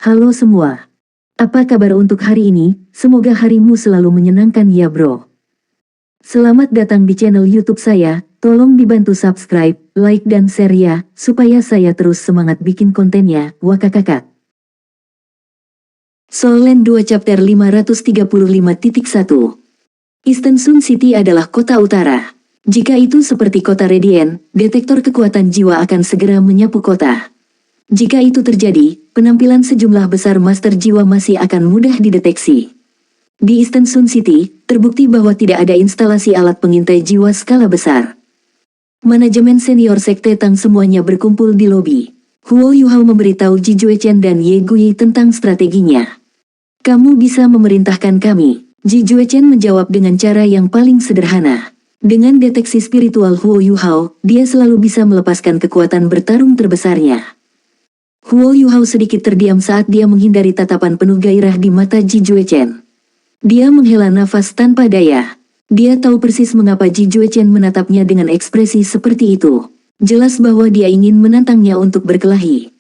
Halo semua. Apa kabar untuk hari ini? Semoga harimu selalu menyenangkan ya bro. Selamat datang di channel YouTube saya. Tolong dibantu subscribe, like dan share ya, supaya saya terus semangat bikin kontennya. Wakakakak. Seoul Land 2 Chapter 535.1. Eastern Sun City adalah kota utara. Jika itu seperti kota Radiant, detektor kekuatan jiwa akan segera menyapu kota. Jika itu terjadi, penampilan sejumlah besar master jiwa masih akan mudah dideteksi. Di Eastern Sun City, terbukti bahwa tidak ada instalasi alat pengintai jiwa skala besar. Manajemen senior Sekte Tang semuanya berkumpul di lobi. Huo Yuhao memberitahu Ji Juechen dan Ye Gui tentang strateginya. Kamu bisa memerintahkan kami. Ji Juechen menjawab dengan cara yang paling sederhana. Dengan deteksi spiritual Huo Yuhao, dia selalu bisa melepaskan kekuatan bertarung terbesarnya. Huo Yuhao sedikit terdiam saat dia menghindari tatapan penuh gairah di mata Ji Juechen. Dia menghela nafas tanpa daya. Dia tahu persis mengapa Ji Juechen menatapnya dengan ekspresi seperti itu. Jelas bahwa dia ingin menantangnya untuk berkelahi.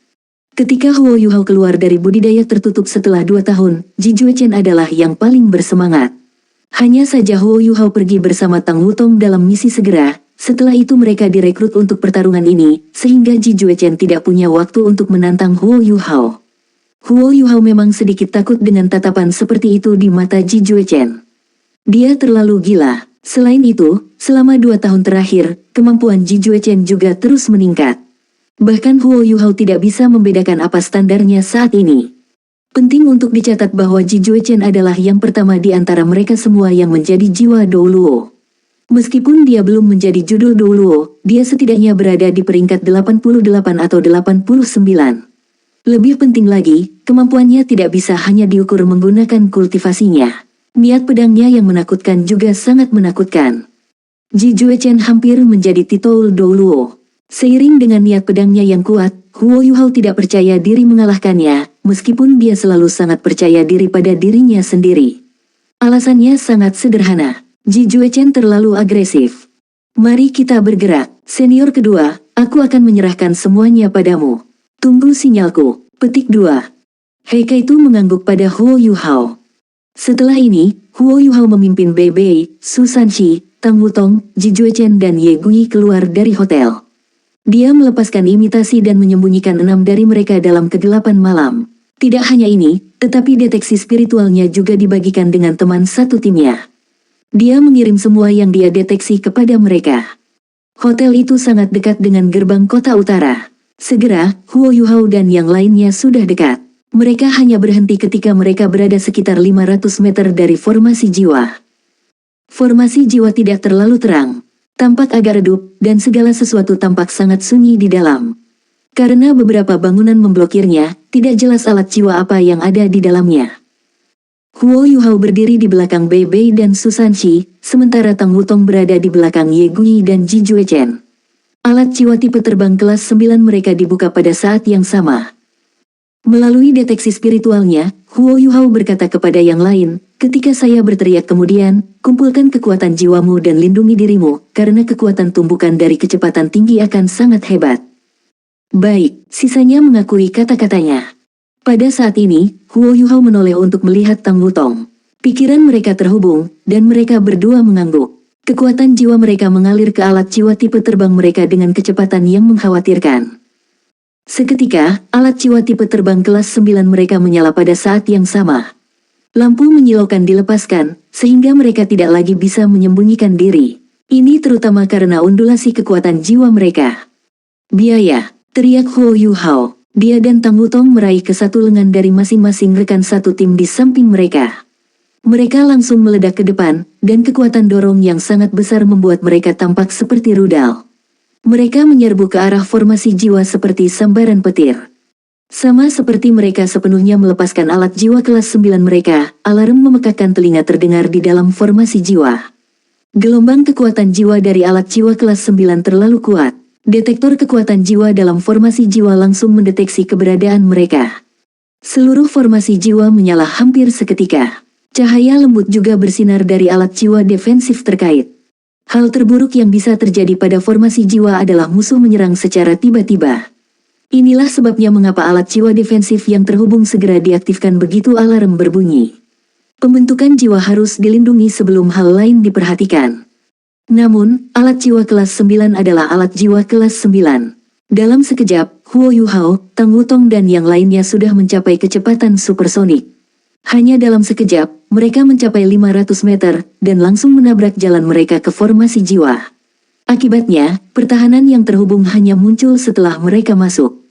Ketika Huo Yuhao keluar dari budidaya tertutup setelah 2 tahun, Ji Juechen adalah yang paling bersemangat. Hanya saja Huo Yuhao pergi bersama Tang Wutong dalam misi segera. Setelah itu mereka direkrut untuk pertarungan ini, sehingga Ji Juechen tidak punya waktu untuk menantang Huo Yuhao. Huo Yuhao memang sedikit takut dengan tatapan seperti itu di mata Ji Juechen. Dia terlalu gila. Selain itu, selama 2 tahun terakhir, kemampuan Ji Juechen juga terus meningkat. Bahkan Huo Yuhao tidak bisa membedakan apa standarnya saat ini. Penting untuk dicatat bahwa Ji Juechen adalah yang pertama di antara mereka semua yang menjadi jiwa Douluo. Meskipun dia belum menjadi judul Douluo, dia setidaknya berada di peringkat 88 atau 89. Lebih penting lagi, kemampuannya tidak bisa hanya diukur menggunakan kultivasinya. Niat pedangnya yang menakutkan juga sangat menakutkan. Ji Juechen hampir menjadi titul Douluo. Seiring dengan niat pedangnya yang kuat, Huo Yuhao tidak percaya diri mengalahkannya, meskipun dia selalu sangat percaya diri pada dirinya sendiri. Alasannya sangat sederhana. Ji Juechen terlalu agresif. Mari kita bergerak. Senior kedua, aku akan menyerahkan semuanya padamu. Tunggu sinyalku. Petik 2. Heike itu mengangguk pada Huo Yuhao. Setelah ini, Huo Yuhao memimpin Bei Bei, Su Sanxi, Tang Wutong, Ji Juechen dan Ye Gui keluar dari hotel. Dia melepaskan imitasi dan menyembunyikan 6 dari mereka dalam kegelapan malam. Tidak hanya ini, tetapi deteksi spiritualnya juga dibagikan dengan teman satu timnya. Dia mengirim semua yang dia deteksi kepada mereka. Hotel itu sangat dekat dengan gerbang kota utara. Segera, Huo Yuhao dan yang lainnya sudah dekat. Mereka hanya berhenti ketika mereka berada sekitar 500 meter dari formasi jiwa. Formasi jiwa tidak terlalu terang. Tampak agak redup, dan segala sesuatu tampak sangat sunyi di dalam. Karena beberapa bangunan memblokirnya, tidak jelas alat jiwa apa yang ada di dalamnya. Huo Yuhao berdiri di belakang Bei Bei dan Su Sanxi, sementara Tang Wutong berada di belakang Ye Gui dan Ji Juechen. Alat jiwa tipe terbang kelas 9 mereka dibuka pada saat yang sama. Melalui deteksi spiritualnya, Huo Yuhao berkata kepada yang lain, ketika saya berteriak kemudian, kumpulkan kekuatan jiwamu dan lindungi dirimu, karena kekuatan tumbukan dari kecepatan tinggi akan sangat hebat. Baik, sisanya mengakui kata-katanya. Pada saat ini, Huo Yuhao menoleh untuk melihat Tang Wutong. Pikiran mereka terhubung, dan mereka berdua mengangguk. Kekuatan jiwa mereka mengalir ke alat jiwa tipe terbang mereka dengan kecepatan yang mengkhawatirkan. Seketika, alat jiwa tipe terbang kelas 9 mereka menyala pada saat yang sama. Lampu menyilaukan dilepaskan, sehingga mereka tidak lagi bisa menyembunyikan diri. Ini terutama karena undulasi kekuatan jiwa mereka. Biaya, teriak Huo Yuhao. Dia dan Tang Wutong meraih ke satu lengan dari masing-masing rekan satu tim di samping mereka. Mereka langsung meledak ke depan, dan kekuatan dorong yang sangat besar membuat mereka tampak seperti rudal. Mereka menyerbu ke arah formasi jiwa seperti sambaran petir. Sama seperti mereka sepenuhnya melepaskan alat jiwa kelas 9 mereka, alarm memekakkan telinga terdengar di dalam formasi jiwa. Gelombang kekuatan jiwa dari alat jiwa kelas 9 terlalu kuat. Detektor kekuatan jiwa dalam formasi jiwa langsung mendeteksi keberadaan mereka. Seluruh formasi jiwa menyala hampir seketika. Cahaya lembut juga bersinar dari alat jiwa defensif terkait. Hal terburuk yang bisa terjadi pada formasi jiwa adalah musuh menyerang secara tiba-tiba. Inilah sebabnya mengapa alat jiwa defensif yang terhubung segera diaktifkan begitu alarm berbunyi. Pembentukan jiwa harus dilindungi sebelum hal lain diperhatikan. Namun, alat jiwa kelas 9 adalah alat jiwa kelas 9. Dalam sekejap, Huo Yuhao, Tang Wutong dan yang lainnya sudah mencapai kecepatan supersonik. Hanya dalam sekejap, mereka mencapai 500 meter, dan langsung menabrak jalan mereka ke formasi jiwa. Akibatnya, pertahanan yang terhubung hanya muncul setelah mereka masuk.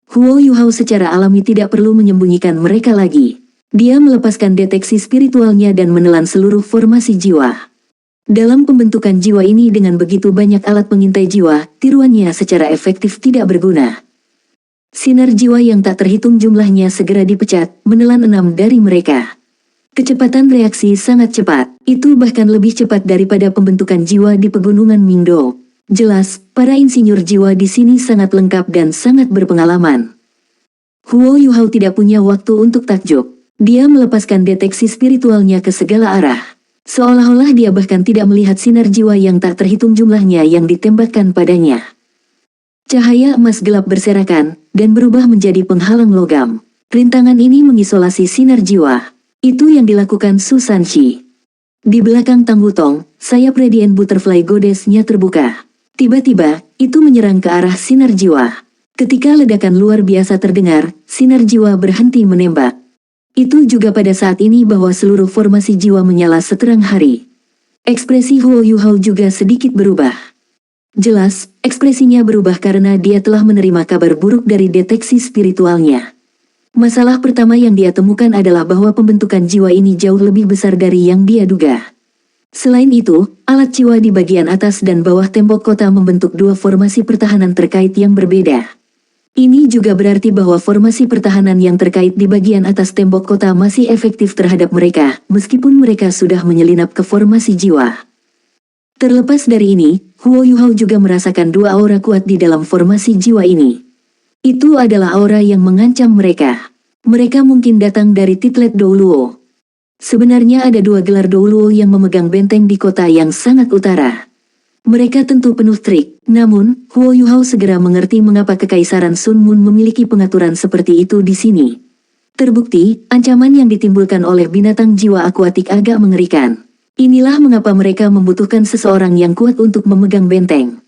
Huo Yuhao secara alami tidak perlu menyembunyikan mereka lagi. Dia melepaskan deteksi spiritualnya dan menelan seluruh formasi jiwa. Dalam pembentukan jiwa ini dengan begitu banyak alat pengintai jiwa, tiruannya secara efektif tidak berguna. Sinar jiwa yang tak terhitung jumlahnya segera dipecat, menelan 6 dari mereka. Kecepatan reaksi sangat cepat, itu bahkan lebih cepat daripada pembentukan jiwa di pegunungan Mingdo. Jelas, para insinyur jiwa di sini sangat lengkap dan sangat berpengalaman. Huo Yuhao tidak punya waktu untuk takjub. Dia melepaskan deteksi spiritualnya ke segala arah. Seolah-olah dia bahkan tidak melihat sinar jiwa yang tak terhitung jumlahnya yang ditembakkan padanya. Cahaya emas gelap berserakan, dan berubah menjadi penghalang logam. Rintangan ini mengisolasi sinar jiwa. Itu yang dilakukan Su Sanshi. Di belakang Tang Wutong, sayap Radiant Butterfly Goddess-nya terbuka. Tiba-tiba, itu menyerang ke arah sinar jiwa. Ketika ledakan luar biasa terdengar, sinar jiwa berhenti menembak. Itu juga pada saat ini bahwa seluruh formasi jiwa menyala seterang hari. Ekspresi Huo Yuhao juga sedikit berubah. Jelas, ekspresinya berubah karena dia telah menerima kabar buruk dari deteksi spiritualnya. Masalah pertama yang dia temukan adalah bahwa pembentukan jiwa ini jauh lebih besar dari yang dia duga. Selain itu, alat jiwa di bagian atas dan bawah tembok kota membentuk dua formasi pertahanan terkait yang berbeda. Ini juga berarti bahwa formasi pertahanan yang terkait di bagian atas tembok kota masih efektif terhadap mereka, meskipun mereka sudah menyelinap ke formasi jiwa. Terlepas dari ini, Huo Yuhao juga merasakan dua aura kuat di dalam formasi jiwa ini. Itu adalah aura yang mengancam mereka. Mereka mungkin datang dari Titlet Douluo. Sebenarnya ada dua gelar Douluo yang memegang benteng di kota yang sangat utara. Mereka tentu penuh trik, namun, Huo Yuhao segera mengerti mengapa Kekaisaran Sun Moon memiliki pengaturan seperti itu di sini. Terbukti, ancaman yang ditimbulkan oleh binatang jiwa akuatik agak mengerikan. Inilah mengapa mereka membutuhkan seseorang yang kuat untuk memegang benteng.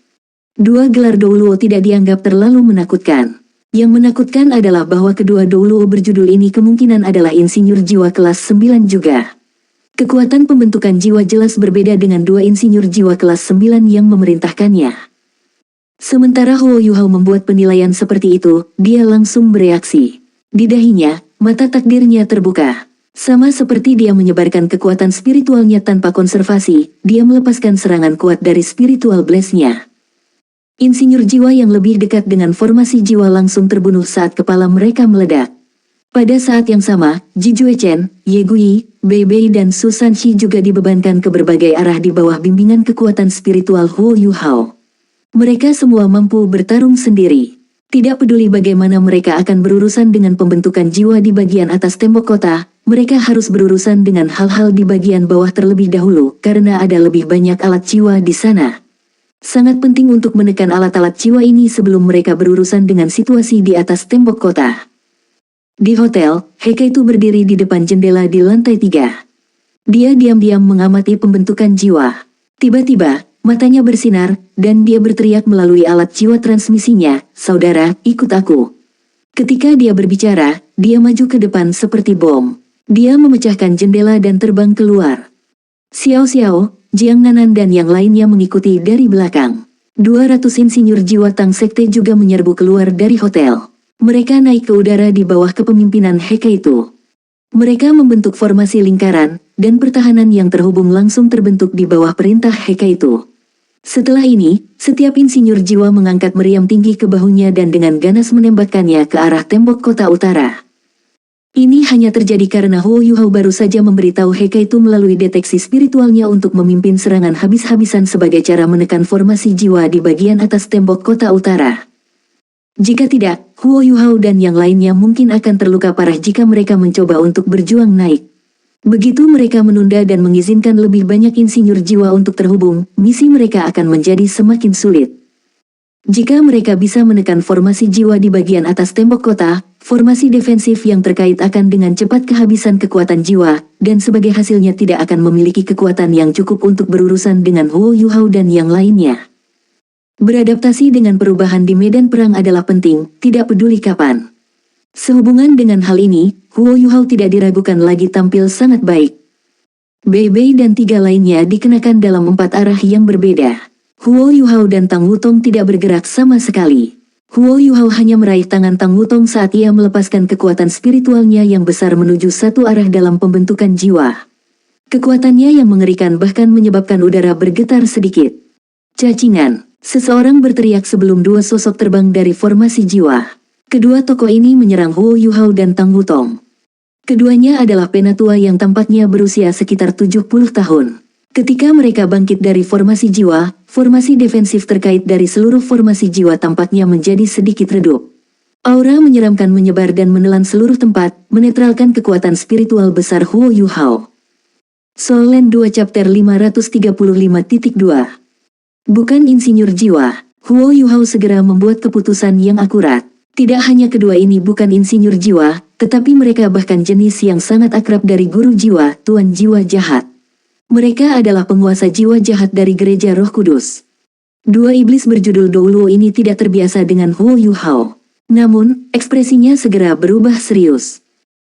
Dua gelar Douluo tidak dianggap terlalu menakutkan. Yang menakutkan adalah bahwa kedua Douluo berjudul ini kemungkinan adalah insinyur jiwa kelas 9 juga. Kekuatan pembentukan jiwa jelas berbeda dengan dua insinyur jiwa kelas 9 yang memerintahkannya. Sementara Huo Yuhao membuat penilaian seperti itu, dia langsung bereaksi. Di dahinya, mata takdirnya terbuka. Sama seperti dia menyebarkan kekuatan spiritualnya tanpa konservasi, dia melepaskan serangan kuat dari spiritual blast-nya. Insinyur jiwa yang lebih dekat dengan formasi jiwa langsung terbunuh saat kepala mereka meledak. Pada saat yang sama, Ji Juechen, Ye Gui, Bei Bei dan Su Sanshi juga dibebankan ke berbagai arah di bawah bimbingan kekuatan spiritual Huo Yuhao. Mereka semua mampu bertarung sendiri. Tidak peduli bagaimana mereka akan berurusan dengan pembentukan jiwa di bagian atas tembok kota, mereka harus berurusan dengan hal-hal di bagian bawah terlebih dahulu karena ada lebih banyak alat jiwa di sana. Sangat penting untuk menekan alat-alat jiwa ini sebelum mereka berurusan dengan situasi di atas tembok kota. Di hotel, Heikaitu berdiri di depan jendela di lantai 3. Dia diam-diam mengamati pembentukan jiwa. Tiba-tiba, matanya bersinar, dan dia berteriak melalui alat jiwa transmisinya, "Saudara, ikut aku." Ketika dia berbicara, dia maju ke depan seperti bom. Dia memecahkan jendela dan terbang keluar. Xiao Xiao, Jiang Nanan dan yang lainnya mengikuti dari belakang. 200 insinyur jiwa Tang Sekte juga menyerbu keluar dari hotel. Mereka naik ke udara di bawah kepemimpinan Heikaitu. Mereka membentuk formasi lingkaran, dan pertahanan yang terhubung langsung terbentuk di bawah perintah Heikaitu. Setelah ini, setiap insinyur jiwa mengangkat meriam tinggi ke bahunya dan dengan ganas menembakkannya ke arah tembok kota utara. Ini hanya terjadi karena Huo Yuhao baru saja memberitahu Heikaitu melalui deteksi spiritualnya untuk memimpin serangan habis-habisan sebagai cara menekan formasi jiwa di bagian atas tembok kota utara. Jika tidak, Huo Yuhao dan yang lainnya mungkin akan terluka parah jika mereka mencoba untuk berjuang naik. Begitu mereka menunda dan mengizinkan lebih banyak insinyur jiwa untuk terhubung, misi mereka akan menjadi semakin sulit. Jika mereka bisa menekan formasi jiwa di bagian atas tembok kota, formasi defensif yang terkait akan dengan cepat kehabisan kekuatan jiwa, dan sebagai hasilnya tidak akan memiliki kekuatan yang cukup untuk berurusan dengan Huo Yuhao dan yang lainnya. Beradaptasi dengan perubahan di medan perang adalah penting, tidak peduli kapan. Sehubungan dengan hal ini, Huo Yuhao tidak diragukan lagi tampil sangat baik. Bei Bei dan 3 lainnya dikenakan dalam 4 arah yang berbeda. Huo Yuhao dan Tang Wutong tidak bergerak sama sekali. Huo Yuhao hanya meraih tangan Tang Wutong saat ia melepaskan kekuatan spiritualnya yang besar menuju satu arah dalam pembentukan jiwa. Kekuatannya yang mengerikan bahkan menyebabkan udara bergetar sedikit. Cacingan! Seseorang berteriak sebelum 2 sosok terbang dari formasi jiwa. Kedua tokoh ini menyerang Huo Yuhao dan Tang Wutong. Keduanya adalah penatua yang tampaknya berusia sekitar 70 tahun. Ketika mereka bangkit dari formasi jiwa, formasi defensif terkait dari seluruh formasi jiwa tampaknya menjadi sedikit redup. Aura menyeramkan menyebar dan menelan seluruh tempat, menetralkan kekuatan spiritual besar Huo Yuhao. Soul Land 2 Chapter 535.2. Bukan insinyur jiwa, Huo Yuhao segera membuat keputusan yang akurat. Tidak hanya kedua ini bukan insinyur jiwa, tetapi mereka bahkan jenis yang sangat akrab dari guru jiwa, Tuan Jiwa Jahat. Mereka adalah penguasa jiwa jahat dari Gereja Roh Kudus. 2 iblis berjudul Douluo ini tidak terbiasa dengan Huo Yuhao. Namun, ekspresinya segera berubah serius.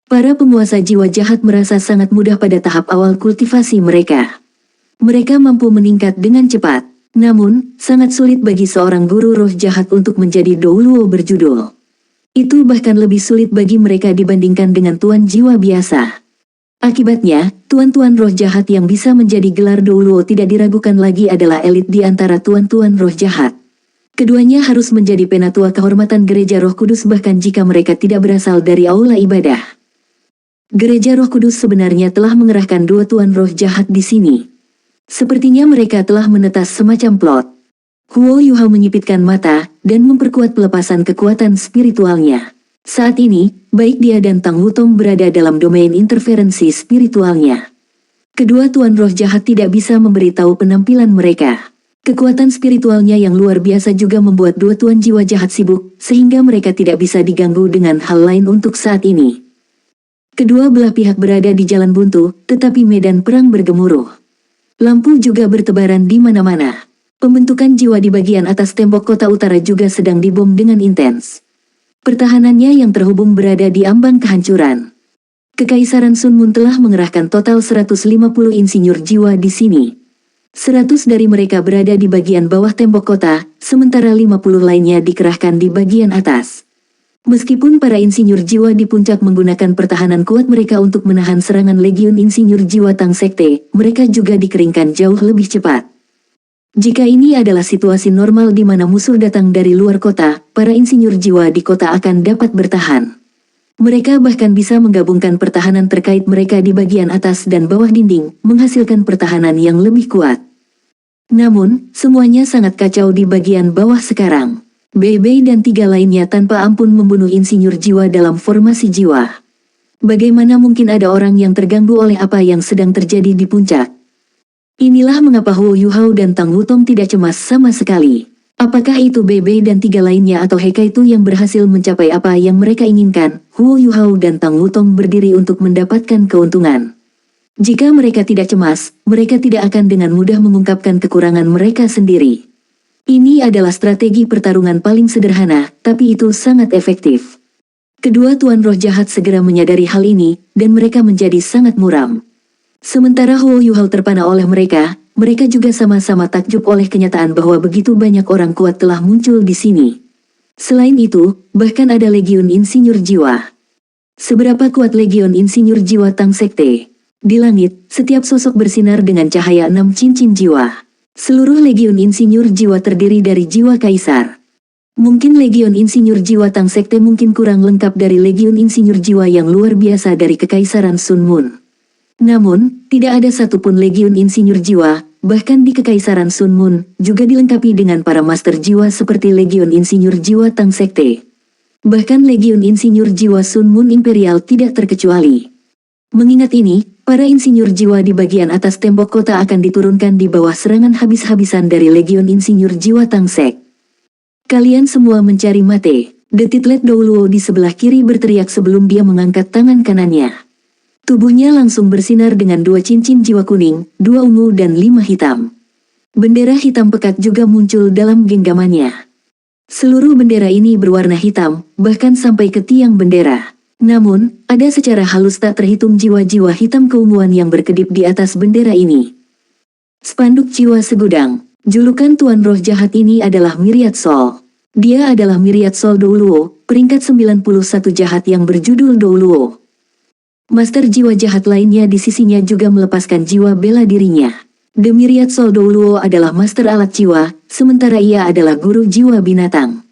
Para penguasa jiwa jahat merasa sangat mudah pada tahap awal kultivasi mereka. Mereka mampu meningkat dengan cepat. Namun, sangat sulit bagi seorang guru roh jahat untuk menjadi Douluo berjudul. Itu bahkan lebih sulit bagi mereka dibandingkan dengan tuan jiwa biasa. Akibatnya, tuan-tuan roh jahat yang bisa menjadi gelar Douluo tidak diragukan lagi adalah elit di antara tuan-tuan roh jahat. Keduanya harus menjadi penatua kehormatan Gereja Roh Kudus bahkan jika mereka tidak berasal dari aula ibadah. Gereja Roh Kudus sebenarnya telah mengerahkan 2 tuan roh jahat di sini. Sepertinya mereka telah menetas semacam plot. Huo Yuhao menyipitkan mata, dan memperkuat pelepasan kekuatan spiritualnya. Saat ini, baik dia dan Tang Wutong berada dalam domain interferensi spiritualnya. Kedua tuan roh jahat tidak bisa memberitahu penampilan mereka. Kekuatan spiritualnya yang luar biasa juga membuat 2 tuan jiwa jahat sibuk, sehingga mereka tidak bisa diganggu dengan hal lain untuk saat ini. Kedua belah pihak berada di jalan buntu, tetapi medan perang bergemuruh. Lampu juga bertebaran di mana-mana. Pembentukan jiwa di bagian atas tembok kota utara juga sedang dibom dengan intens. Pertahanannya yang terhubung berada di ambang kehancuran. Kekaisaran Sun Moon telah mengerahkan total 150 insinyur jiwa di sini. 100 dari mereka berada di bagian bawah tembok kota, sementara 50 lainnya dikerahkan di bagian atas. Meskipun para insinyur jiwa di puncak menggunakan pertahanan kuat mereka untuk menahan serangan legiun insinyur jiwa Tang Sekte, mereka juga dikeringkan jauh lebih cepat. Jika ini adalah situasi normal di mana musuh datang dari luar kota, para insinyur jiwa di kota akan dapat bertahan. Mereka bahkan bisa menggabungkan pertahanan terkait mereka di bagian atas dan bawah dinding, menghasilkan pertahanan yang lebih kuat. Namun, semuanya sangat kacau di bagian bawah sekarang. Bei Bei dan 3 lainnya tanpa ampun membunuh insinyur jiwa dalam formasi jiwa. Bagaimana mungkin ada orang yang terganggu oleh apa yang sedang terjadi di puncak? Inilah mengapa Huo Yuhao dan Tang Wutong tidak cemas sama sekali. Apakah itu Bei Bei dan 3 lainnya atau Hekaitu yang berhasil mencapai apa yang mereka inginkan? Huo Yuhao dan Tang Wutong berdiri untuk mendapatkan keuntungan. Jika mereka tidak cemas, mereka tidak akan dengan mudah mengungkapkan kekurangan mereka sendiri. Ini adalah strategi pertarungan paling sederhana, tapi itu sangat efektif. Kedua tuan roh jahat segera menyadari hal ini, dan mereka menjadi sangat muram. Sementara Huo Yuhao terpana oleh mereka, mereka juga sama-sama takjub oleh kenyataan bahwa begitu banyak orang kuat telah muncul di sini. Selain itu, bahkan ada legiun insinyur jiwa. Seberapa kuat legiun insinyur jiwa Tang Sekte? Di langit, setiap sosok bersinar dengan cahaya 6 cincin jiwa. Seluruh legiun insinyur jiwa terdiri dari jiwa kaisar. Mungkin legiun insinyur jiwa Tang Sekte mungkin kurang lengkap dari legiun insinyur jiwa yang luar biasa dari kekaisaran Sun Moon. Namun, tidak ada satupun legiun insinyur jiwa, bahkan di kekaisaran Sun Moon, juga dilengkapi dengan para master jiwa seperti legiun insinyur jiwa Tang Sekte. Bahkan legiun insinyur jiwa Sun Moon Imperial tidak terkecuali. Mengingat ini, para insinyur jiwa di bagian atas tembok kota akan diturunkan di bawah serangan habis-habisan dari legiun insinyur jiwa Tang Sek. Kalian semua mencari mate. The Titlet Douluo di sebelah kiri berteriak sebelum dia mengangkat tangan kanannya. Tubuhnya langsung bersinar dengan 2 cincin jiwa kuning, 2 ungu dan 5 hitam. Bendera hitam pekat juga muncul dalam genggamannya. Seluruh bendera ini berwarna hitam, bahkan sampai ke tiang bendera. Namun, ada secara halus tak terhitung jiwa-jiwa hitam keunguan yang berkedip di atas bendera ini. Spanduk jiwa segudang. Julukan Tuan Roh Jahat ini adalah Myriad Soul. Dia adalah Myriad Soul Douluo, peringkat 91 jahat yang berjudul Douluo. Master jiwa jahat lainnya di sisinya juga melepaskan jiwa bela dirinya. The Myriad Soul Douluo adalah master alat jiwa, sementara ia adalah guru jiwa binatang.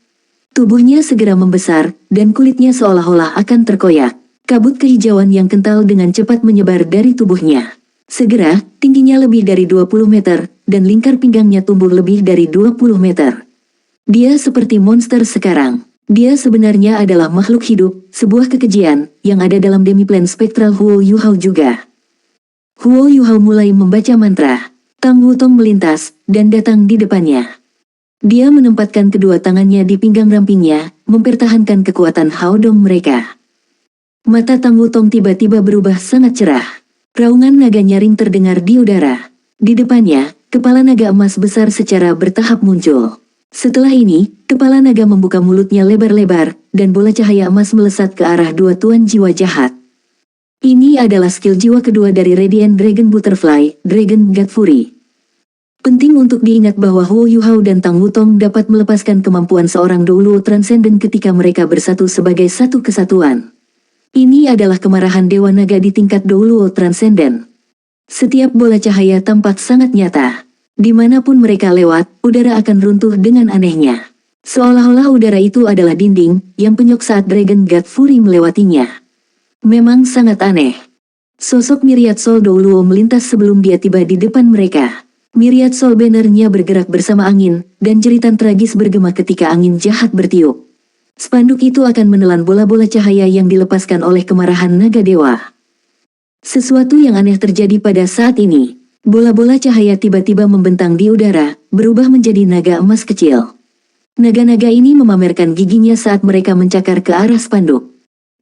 Tubuhnya segera membesar, dan kulitnya seolah-olah akan terkoyak. Kabut kehijauan yang kental dengan cepat menyebar dari tubuhnya. Segera, tingginya lebih dari 20 meter, dan lingkar pinggangnya tumbuh lebih dari 20 meter. Dia seperti monster sekarang. Dia sebenarnya adalah makhluk hidup, sebuah kekejian, yang ada dalam demiplan spektral Huo Yuhao juga. Huo Yuhao mulai membaca mantra. Tang Wutong melintas, dan datang di depannya. Dia menempatkan kedua tangannya di pinggang rampingnya, mempertahankan kekuatan Haodong mereka. Mata Tang Wutong tiba-tiba berubah sangat cerah. Raungan naga nyaring terdengar di udara. Di depannya, kepala naga emas besar secara bertahap muncul. Setelah ini, kepala naga membuka mulutnya lebar-lebar, dan bola cahaya emas melesat ke arah 2 tuan jiwa jahat. Ini adalah skill jiwa kedua dari Radiant Dragon Butterfly, Dragon God Fury. Penting untuk diingat bahwa Huo Yuhao dan Tang Wutong dapat melepaskan kemampuan seorang Douluo Transcendent ketika mereka bersatu sebagai satu kesatuan. Ini adalah kemarahan Dewa Naga di tingkat Douluo Transcendent. Setiap bola cahaya tampak sangat nyata. Dimanapun mereka lewat, udara akan runtuh dengan anehnya. Seolah-olah udara itu adalah dinding, yang penyok saat Dragon God Fury melewatinya. Memang sangat aneh. Sosok Myriad Soul Douluo melintas sebelum dia tiba di depan mereka. Myriad Soul Banner-nya bergerak bersama angin, dan jeritan tragis bergema ketika angin jahat bertiup. Spanduk itu akan menelan bola-bola cahaya yang dilepaskan oleh kemarahan naga dewa. Sesuatu yang aneh terjadi pada saat ini. Bola-bola cahaya tiba-tiba membentang di udara, berubah menjadi naga emas kecil. Naga-naga ini memamerkan giginya saat mereka mencakar ke arah spanduk.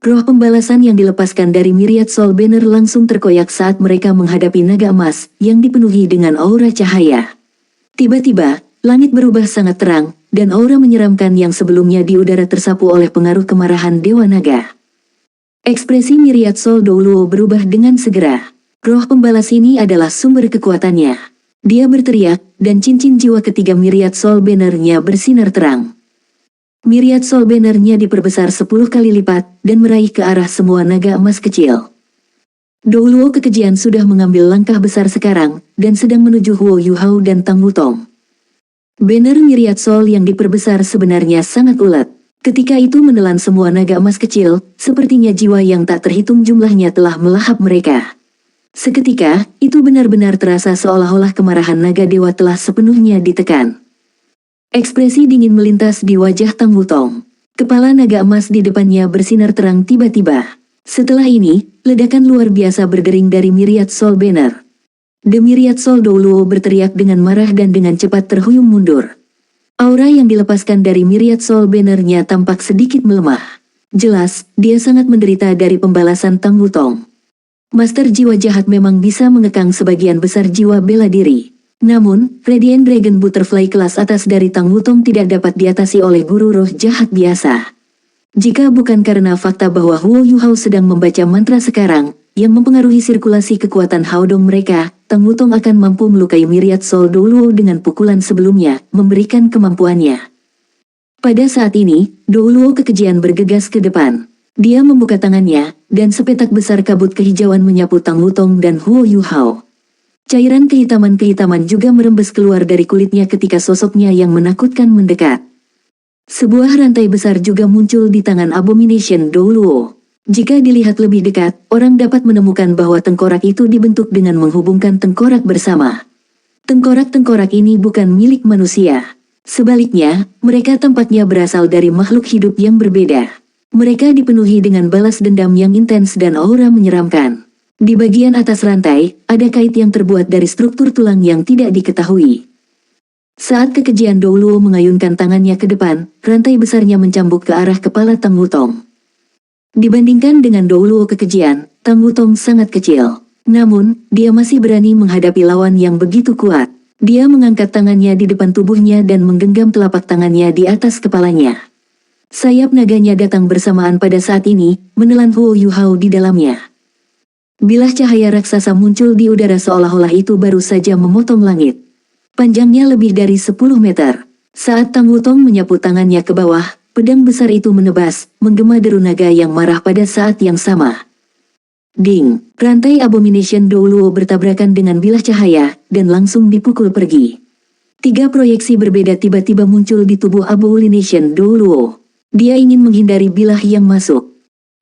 Roh pembalasan yang dilepaskan dari Myriad Soul Banner langsung terkoyak saat mereka menghadapi naga emas, yang dipenuhi dengan aura cahaya. Tiba-tiba, langit berubah sangat terang, dan aura menyeramkan yang sebelumnya di udara tersapu oleh pengaruh kemarahan Dewa Naga. Ekspresi Myriad Soul Douluo berubah dengan segera. Roh pembalas ini adalah sumber kekuatannya. Dia berteriak, dan cincin jiwa ketiga Myriad Soul Banner-nya bersinar terang. Myriad Soul Banner-nya diperbesar 10 kali lipat, dan meraih ke arah semua naga emas kecil. Douluo kekejian sudah mengambil langkah besar sekarang, dan sedang menuju Huo Yuhao dan Tang Wutong. Banner Myriad Soul yang diperbesar sebenarnya sangat ulet. Ketika itu menelan semua naga emas kecil, sepertinya jiwa yang tak terhitung jumlahnya telah melahap mereka. Seketika, itu benar-benar terasa seolah-olah kemarahan naga dewa telah sepenuhnya ditekan. Ekspresi dingin melintas di wajah Tang Wutong. Kepala naga emas di depannya bersinar terang tiba-tiba. Setelah ini, ledakan luar biasa berdering dari Myriad Soul Banner. The Myriad Soul Douluo berteriak dengan marah dan dengan cepat terhuyung mundur. Aura yang dilepaskan dari Myriad Soul Banner-nya tampak sedikit melemah. Jelas, dia sangat menderita dari pembalasan Tang Wutong. Master jiwa jahat memang bisa mengekang sebagian besar jiwa bela diri. Namun, Radiant Dragon Butterfly kelas atas dari Tang Wutong tidak dapat diatasi oleh guru roh jahat biasa. Jika bukan karena fakta bahwa Huo Yuhao sedang membaca mantra sekarang, yang mempengaruhi sirkulasi kekuatan Haodong mereka, Tang Wutong akan mampu melukai Myriad Soul Douluo dengan pukulan sebelumnya, memberikan kemampuannya. Pada saat ini, Douluo kekejian bergegas ke depan. Dia membuka tangannya, dan sepetak besar kabut kehijauan menyapu Tang Wutong dan Huo Yuhao. Cairan kehitaman-kehitaman juga merembes keluar dari kulitnya ketika sosoknya yang menakutkan mendekat. Sebuah rantai besar juga muncul di tangan Abomination Douluo. Jika dilihat lebih dekat, orang dapat menemukan bahwa tengkorak itu dibentuk dengan menghubungkan tengkorak bersama. Tengkorak-tengkorak ini bukan milik manusia. Sebaliknya, mereka tampaknya berasal dari makhluk hidup yang berbeda. Mereka dipenuhi dengan balas dendam yang intens dan aura menyeramkan. Di bagian atas rantai, ada kait yang terbuat dari struktur tulang yang tidak diketahui. Saat kekejian Douluo mengayunkan tangannya ke depan, rantai besarnya mencambuk ke arah kepala Tang Wutong. Dibandingkan dengan Douluo kekejian, Tang Wutong sangat kecil. Namun, dia masih berani menghadapi lawan yang begitu kuat. Dia mengangkat tangannya di depan tubuhnya dan menggenggam telapak tangannya di atas kepalanya. Sayap naganya datang bersamaan pada saat ini, menelan Huo Yuhao di dalamnya. Bilah cahaya raksasa muncul di udara seolah-olah itu baru saja memotong langit. Panjangnya lebih dari 10 meter. Saat Tang Wutong menyapu tangannya ke bawah, pedang besar itu menebas, menggema deru naga yang marah pada saat yang sama. Ding! Rantai Abomination Douluo bertabrakan dengan bilah cahaya, dan langsung dipukul pergi. 3 proyeksi berbeda tiba-tiba muncul di tubuh Abomination Douluo. Dia ingin menghindari bilah yang masuk.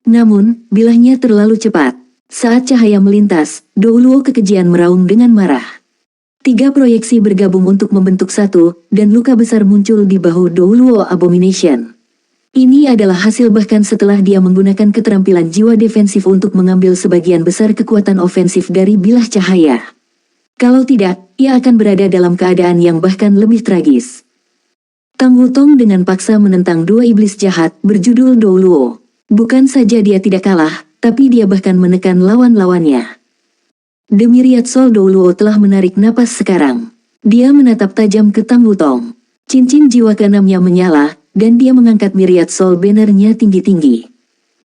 Namun, bilahnya terlalu cepat. Saat cahaya melintas, Douluo kekejian meraung dengan marah. 3 proyeksi bergabung untuk membentuk satu, dan luka besar muncul di bahu Douluo Abomination. Ini adalah hasil bahkan setelah dia menggunakan keterampilan jiwa defensif untuk mengambil sebagian besar kekuatan ofensif dari bilah cahaya. Kalau tidak, ia akan berada dalam keadaan yang bahkan lebih tragis. Tang Wutong dengan paksa menentang 2 iblis jahat berjudul Douluo. Bukan saja dia tidak kalah, tapi dia bahkan menekan lawan-lawannya. Demi Myriad Soul Douluo telah menarik napas sekarang. Dia menatap tajam ke Tang Wutong. Cincin jiwa keenamnya menyala, dan dia mengangkat Myriad Soul banner-nya tinggi-tinggi.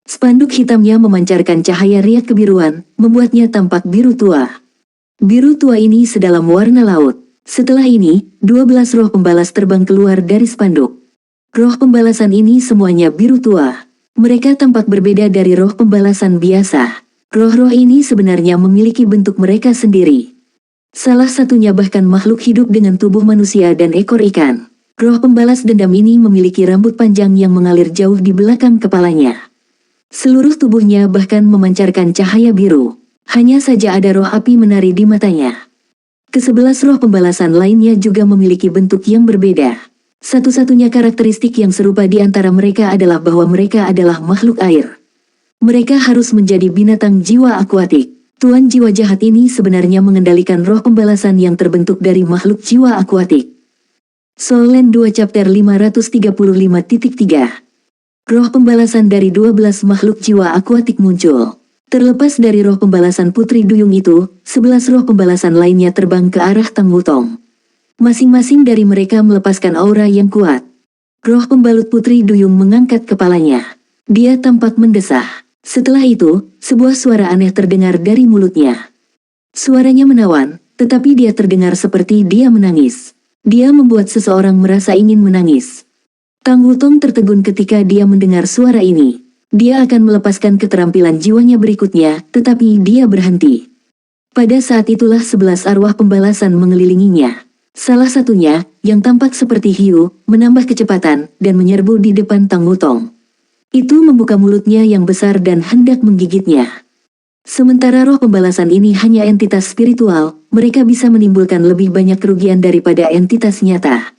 Spanduk hitamnya memancarkan cahaya riak kebiruan, membuatnya tampak biru tua. Biru tua ini sedalam warna laut. Setelah ini, 12 roh pembalas terbang keluar dari spanduk. Roh pembalasan ini semuanya biru tua. Mereka tampak berbeda dari roh pembalasan biasa. Roh-roh ini sebenarnya memiliki bentuk mereka sendiri. Salah satunya bahkan makhluk hidup dengan tubuh manusia dan ekor ikan. Roh pembalas dendam ini memiliki rambut panjang yang mengalir jauh di belakang kepalanya. Seluruh tubuhnya bahkan memancarkan cahaya biru. Hanya saja ada roh api menari di matanya. Ke-11 roh pembalasan lainnya juga memiliki bentuk yang berbeda. Satu-satunya karakteristik yang serupa di antara mereka adalah bahwa mereka adalah makhluk air. Mereka harus menjadi binatang jiwa akuatik. Tuan jiwa jahat ini sebenarnya mengendalikan roh pembalasan yang terbentuk dari makhluk jiwa akuatik. Soul Land 2 Chapter 535.3 Roh pembalasan dari 12 makhluk jiwa akuatik muncul. Terlepas dari roh pembalasan Putri Duyung itu, 11 roh pembalasan lainnya terbang ke arah Tang Wutong. Masing-masing dari mereka melepaskan aura yang kuat. Roh pembalut Putri Duyung mengangkat kepalanya. Dia tampak mendesah. Setelah itu, sebuah suara aneh terdengar dari mulutnya. Suaranya menawan, tetapi dia terdengar seperti dia menangis. Dia membuat seseorang merasa ingin menangis. Tang Wutong tertegun ketika dia mendengar suara ini. Dia akan melepaskan keterampilan jiwanya berikutnya, tetapi dia berhenti. Pada saat itulah 11 arwah pembalasan mengelilinginya. Salah satunya, yang tampak seperti hiu, menambah kecepatan, dan menyerbu di depan Tang Wutong. Itu membuka mulutnya yang besar dan hendak menggigitnya. Sementara roh pembalasan ini hanya entitas spiritual, mereka bisa menimbulkan lebih banyak kerugian daripada entitas nyata.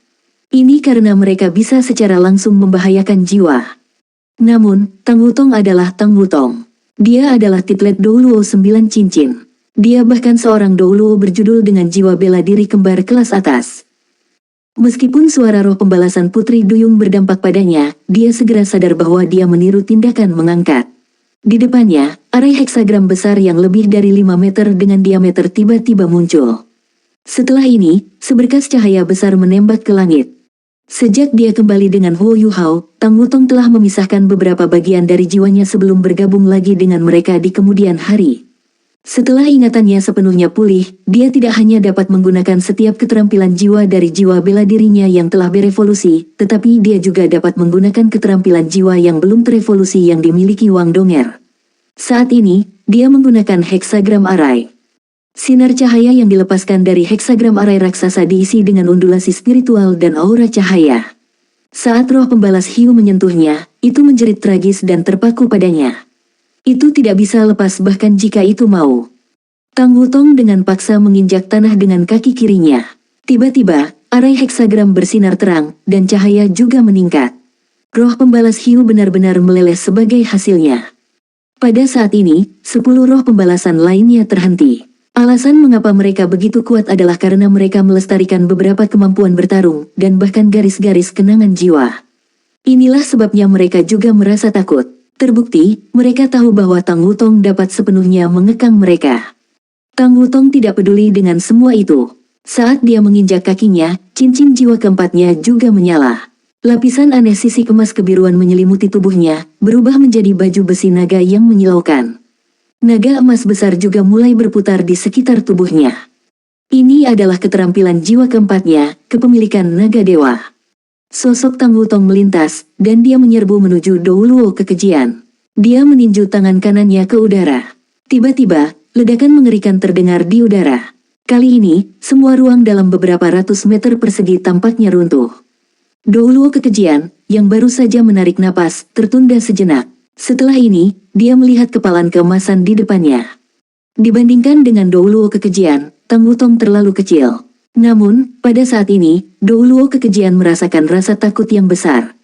Ini karena mereka bisa secara langsung membahayakan jiwa. Namun, Tang Wutong adalah Tang Wutong. Dia adalah Titlet Douluo 9 cincin. Dia bahkan seorang Douluo berjudul dengan jiwa bela diri kembar kelas atas. Meskipun suara roh pembalasan Putri Duyung berdampak padanya, dia segera sadar bahwa dia meniru tindakan mengangkat. Di depannya, arai heksagram besar yang lebih dari 5 meter dengan diameter tiba-tiba muncul. Setelah ini, seberkas cahaya besar menembak ke langit. Sejak dia kembali dengan Huo Yuhao, Tang Wutong telah memisahkan beberapa bagian dari jiwanya sebelum bergabung lagi dengan mereka di kemudian hari. Setelah ingatannya sepenuhnya pulih, dia tidak hanya dapat menggunakan setiap keterampilan jiwa dari jiwa bela dirinya yang telah berevolusi, tetapi dia juga dapat menggunakan keterampilan jiwa yang belum terevolusi yang dimiliki Wang Donger. Saat ini, dia menggunakan heksagram arai. Sinar cahaya yang dilepaskan dari heksagram arai raksasa diisi dengan undulasi spiritual dan aura cahaya. Saat roh pembalas hiu menyentuhnya, itu menjerit tragis dan terpaku padanya. Itu tidak bisa lepas bahkan jika itu mau. Tang Wutong dengan paksa menginjak tanah dengan kaki kirinya. Tiba-tiba, arai heksagram bersinar terang, dan cahaya juga meningkat. Roh pembalas hiu benar-benar meleleh sebagai hasilnya. Pada saat ini, 10 roh pembalasan lainnya terhenti. Alasan mengapa mereka begitu kuat adalah karena mereka melestarikan beberapa kemampuan bertarung dan bahkan garis-garis kenangan jiwa. Inilah sebabnya mereka juga merasa takut. Terbukti, mereka tahu bahwa Tang Wutong dapat sepenuhnya mengekang mereka. Tang Wutong tidak peduli dengan semua itu. Saat dia menginjak kakinya, cincin jiwa keempatnya juga menyala. Lapisan aneh sisik emas kebiruan menyelimuti tubuhnya, berubah menjadi baju besi naga yang menyilaukan. Naga emas besar juga mulai berputar di sekitar tubuhnya. Ini adalah keterampilan jiwa keempatnya, kepemilikan naga dewa. Sosok Tang Wutong melintas, dan dia menyerbu menuju Dou Luo kekejian. Dia meninju tangan kanannya ke udara. Tiba-tiba, ledakan mengerikan terdengar di udara. Kali ini, semua ruang dalam beberapa ratus meter persegi tampaknya runtuh. Dou Luo kekejian, yang baru saja menarik napas, tertunda sejenak. Setelah ini, dia melihat kepalan keemasan di depannya. Dibandingkan dengan Dou Luo kekejian, Tang Wutong terlalu kecil. Namun, pada saat ini, Dou Luo kekejian merasakan rasa takut yang besar.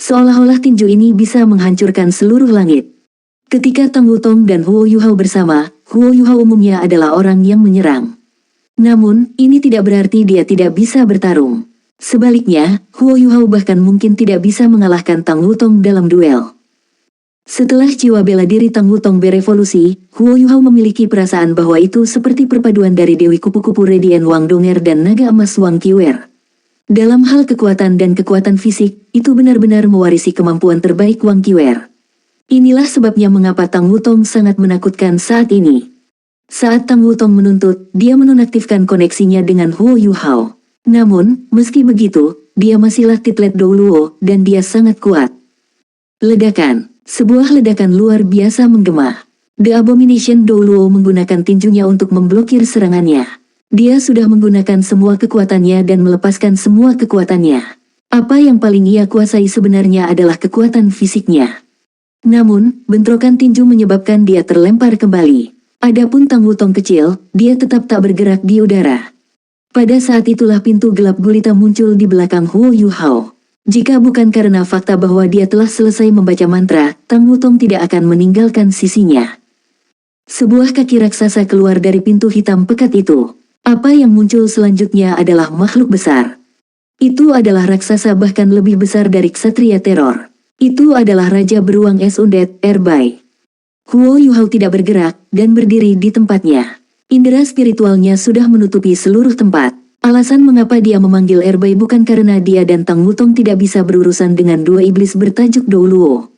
Seolah-olah tinju ini bisa menghancurkan seluruh langit. Ketika Tang Wutong dan Huo Yuhao bersama, Huo Yuhao umumnya adalah orang yang menyerang. Namun, ini tidak berarti dia tidak bisa bertarung. Sebaliknya, Huo Yuhao bahkan mungkin tidak bisa mengalahkan Tang Wutong dalam duel. Setelah jiwa bela diri Tang Wutong berevolusi, Huo Yuhao memiliki perasaan bahwa itu seperti perpaduan dari Dewi Kupu-Kupu Radiant Wang Donger dan Naga Emas Wang Qiwer. Dalam hal kekuatan dan kekuatan fisik, itu benar-benar mewarisi kemampuan terbaik Wang Qiwer. Inilah sebabnya mengapa Tang Wutong sangat menakutkan saat ini. Saat Tang Wutong menuntut, dia menonaktifkan koneksinya dengan Huo Yuhao. Namun, meski begitu, dia masihlah titlet Dou Luo, dan dia sangat kuat. Ledakan. Sebuah ledakan luar biasa menggema. The Abomination Dou Luo menggunakan tinjunya untuk memblokir serangannya. Dia sudah menggunakan semua kekuatannya dan melepaskan semua kekuatannya. Apa yang paling ia kuasai sebenarnya adalah kekuatan fisiknya. Namun, bentrokan tinju menyebabkan dia terlempar kembali. Adapun Tang Wutong kecil, dia tetap tak bergerak di udara. Pada saat itulah pintu gelap gulita muncul di belakang Huo Yuhao. Jika bukan karena fakta bahwa dia telah selesai membaca mantra, Tang Wutong tidak akan meninggalkan sisinya. Sebuah kaki raksasa keluar dari pintu hitam pekat itu. Apa yang muncul selanjutnya adalah makhluk besar. Itu adalah raksasa bahkan lebih besar dari ksatria teror. Itu adalah Raja Beruang Es Undead, Erbai. Huo Yuhao tidak bergerak, dan berdiri di tempatnya. Indera spiritualnya sudah menutupi seluruh tempat. Alasan mengapa dia memanggil Erbai bukan karena dia dan Tang Wutong tidak bisa berurusan dengan dua iblis bertajuk Dou Luo.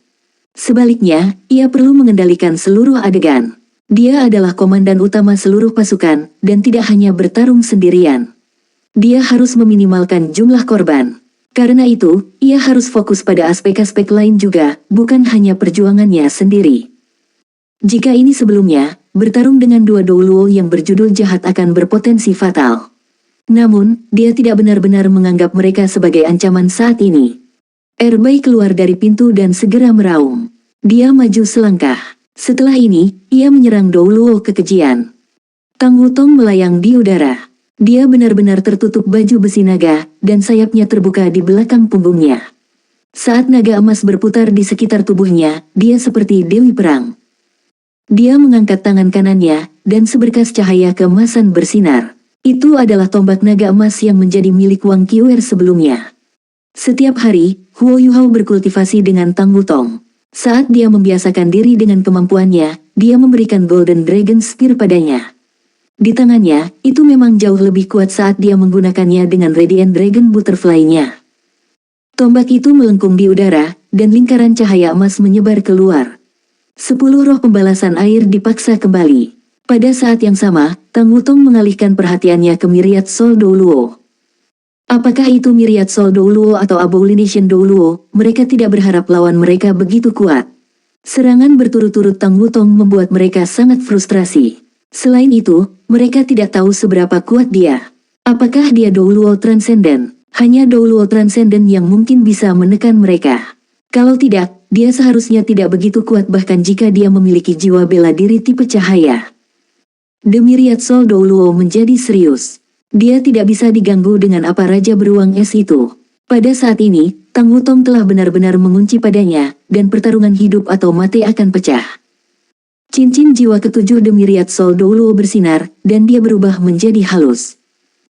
Sebaliknya, ia perlu mengendalikan seluruh adegan. Dia adalah komandan utama seluruh pasukan, dan tidak hanya bertarung sendirian. Dia harus meminimalkan jumlah korban. Karena itu, ia harus fokus pada aspek-aspek lain juga, bukan hanya perjuangannya sendiri. Jika ini sebelumnya, bertarung dengan dua Dou Luo yang berjudul jahat akan berpotensi fatal. Namun, dia tidak benar-benar menganggap mereka sebagai ancaman saat ini. Erbai keluar dari pintu dan segera meraung. Dia maju selangkah. Setelah ini, ia menyerang Dou Luo kekejian. Tang Wutong melayang di udara. Dia benar-benar tertutup baju besi naga, dan sayapnya terbuka di belakang punggungnya. Saat naga emas berputar di sekitar tubuhnya, dia seperti dewi perang. Dia mengangkat tangan kanannya, dan seberkas cahaya keemasan bersinar. Itu adalah tombak naga emas yang menjadi milik Wang Qiwer sebelumnya. Setiap hari, Huo Yuhao berkultivasi dengan Tang Wutong. Saat dia membiasakan diri dengan kemampuannya, dia memberikan Golden Dragon Spear padanya. Di tangannya, itu memang jauh lebih kuat saat dia menggunakannya dengan Radiant Dragon Butterfly-nya. Tombak itu melengkung di udara, dan lingkaran cahaya emas menyebar keluar. 10 roh pembalasan air dipaksa kembali. Pada saat yang sama, Tang Wutong mengalihkan perhatiannya ke Myriad Soul Dou Luo. Apakah itu Myriad Soul Dou Luo atau Abomination Dou Luo, mereka tidak berharap lawan mereka begitu kuat. Serangan berturut-turut Tang Wutong membuat mereka sangat frustrasi. Selain itu, mereka tidak tahu seberapa kuat dia. Apakah dia Dou Luo Transcendent? Hanya Dou Luo Transcendent yang mungkin bisa menekan mereka. Kalau tidak, dia seharusnya tidak begitu kuat bahkan jika dia memiliki jiwa bela diri tipe cahaya. The Myriad Soul Dou Luo menjadi serius. Dia tidak bisa diganggu dengan apa Raja Beruang Es itu. Pada saat ini, Tang Wutong telah benar-benar mengunci padanya, dan pertarungan hidup atau mati akan pecah. Cincin jiwa ketujuh The Myriad Soul Douluo bersinar, dan dia berubah menjadi halus.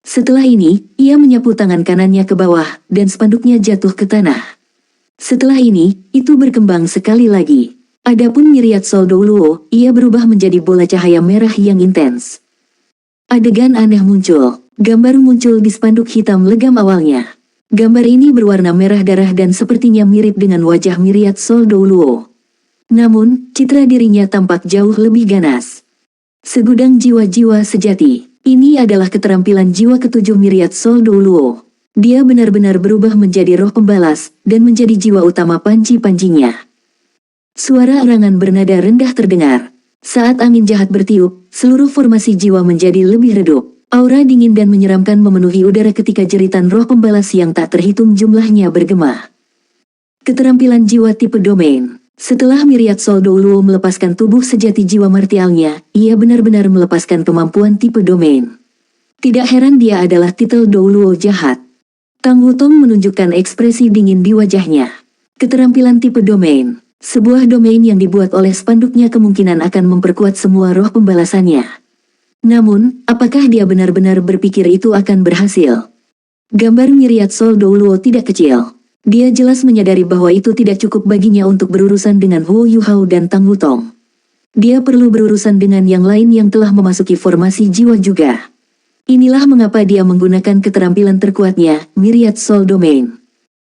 Setelah ini, ia menyapu tangan kanannya ke bawah, dan spanduknya jatuh ke tanah. Setelah ini, itu berkembang sekali lagi. Adapun Myriad Soul Douluo, ia berubah menjadi bola cahaya merah yang intens. Adegan aneh muncul. Gambar muncul di spanduk hitam legam awalnya. Gambar ini berwarna merah darah dan sepertinya mirip dengan wajah Myriad Soul Douluo. Namun, citra dirinya tampak jauh lebih ganas. Segudang jiwa-jiwa sejati. Ini adalah keterampilan jiwa ketujuh Myriad Soul Douluo. Dia benar-benar berubah menjadi roh pembalas, dan menjadi jiwa utama panci-pancinya. Suara erangan bernada rendah terdengar. Saat angin jahat bertiup, seluruh formasi jiwa menjadi lebih redup. Aura dingin dan menyeramkan memenuhi udara ketika jeritan roh pembalas yang tak terhitung jumlahnya bergema. Keterampilan jiwa tipe domain. Setelah Myriad Soul Douluo melepaskan tubuh sejati jiwa martialnya, ia benar-benar melepaskan kemampuan tipe domain. Tidak heran dia adalah titel Douluo jahat. Tang Wutong menunjukkan ekspresi dingin di wajahnya. Keterampilan tipe domain. Sebuah domain yang dibuat oleh spanduknya kemungkinan akan memperkuat semua roh pembalasannya. Namun, apakah dia benar-benar berpikir itu akan berhasil? Gambar Myriad Soul Douluo tidak kecil. Dia jelas menyadari bahwa itu tidak cukup baginya untuk berurusan dengan Huo Yuhao dan Tang Wutong. Dia perlu berurusan dengan yang lain yang telah memasuki formasi jiwa juga. Inilah mengapa dia menggunakan keterampilan terkuatnya, Myriad Soul Domain.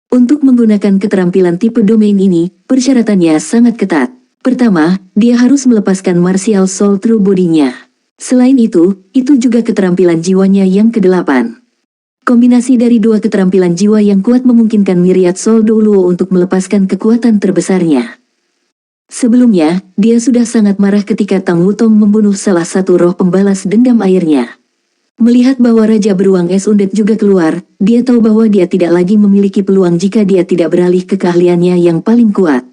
Untuk menggunakan keterampilan tipe domain ini, persyaratannya sangat ketat. Pertama, dia harus melepaskan Martial Soul True Body-nya. Selain itu juga keterampilan jiwanya yang ke-8. Kombinasi dari dua keterampilan jiwa yang kuat memungkinkan Myriad Soul Douluo untuk melepaskan kekuatan terbesarnya. Sebelumnya, dia sudah sangat marah ketika Tang Wutong membunuh salah satu roh pembalas dendam airnya. Melihat bahwa Raja Beruang Es Undead juga keluar, dia tahu bahwa dia tidak lagi memiliki peluang jika dia tidak beralih ke keahliannya yang paling kuat.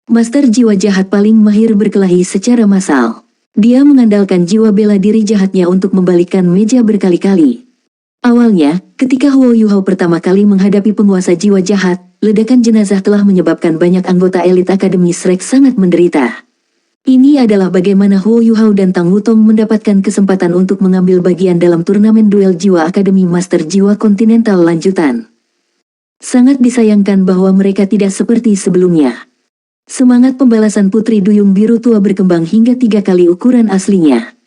Master jiwa jahat paling mahir berkelahi secara massal. Dia mengandalkan jiwa bela diri jahatnya untuk membalikkan meja berkali-kali. Awalnya, ketika Huo Yuhao pertama kali menghadapi penguasa jiwa jahat, ledakan jenazah telah menyebabkan banyak anggota elit Akademi Shrek sangat menderita. Ini adalah bagaimana Huo Yuhao dan Tang Wutong mendapatkan kesempatan untuk mengambil bagian dalam turnamen duel jiwa Akademi Master Jiwa Kontinental lanjutan. Sangat disayangkan bahwa mereka tidak seperti sebelumnya. Semangat pembalasan Putri Duyung Biru Tua berkembang hingga 3 kali ukuran aslinya.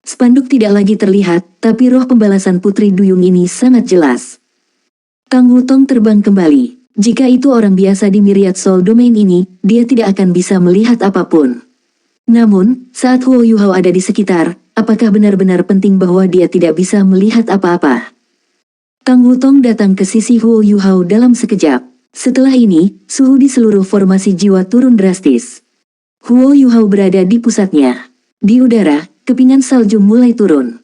Spanduk tidak lagi terlihat, tapi roh pembalasan Putri Duyung ini sangat jelas. Tang Wutong terbang kembali. Jika itu orang biasa di Myriad Soul Domain ini, dia tidak akan bisa melihat apapun. Namun, saat Huo Yuhao ada di sekitar, apakah benar-benar penting bahwa dia tidak bisa melihat apa-apa? Tang Wutong datang ke sisi Huo Yuhao dalam sekejap. Setelah ini, suhu di seluruh formasi jiwa turun drastis. Huo Yuhao berada di pusatnya. Di udara, kepingan salju mulai turun.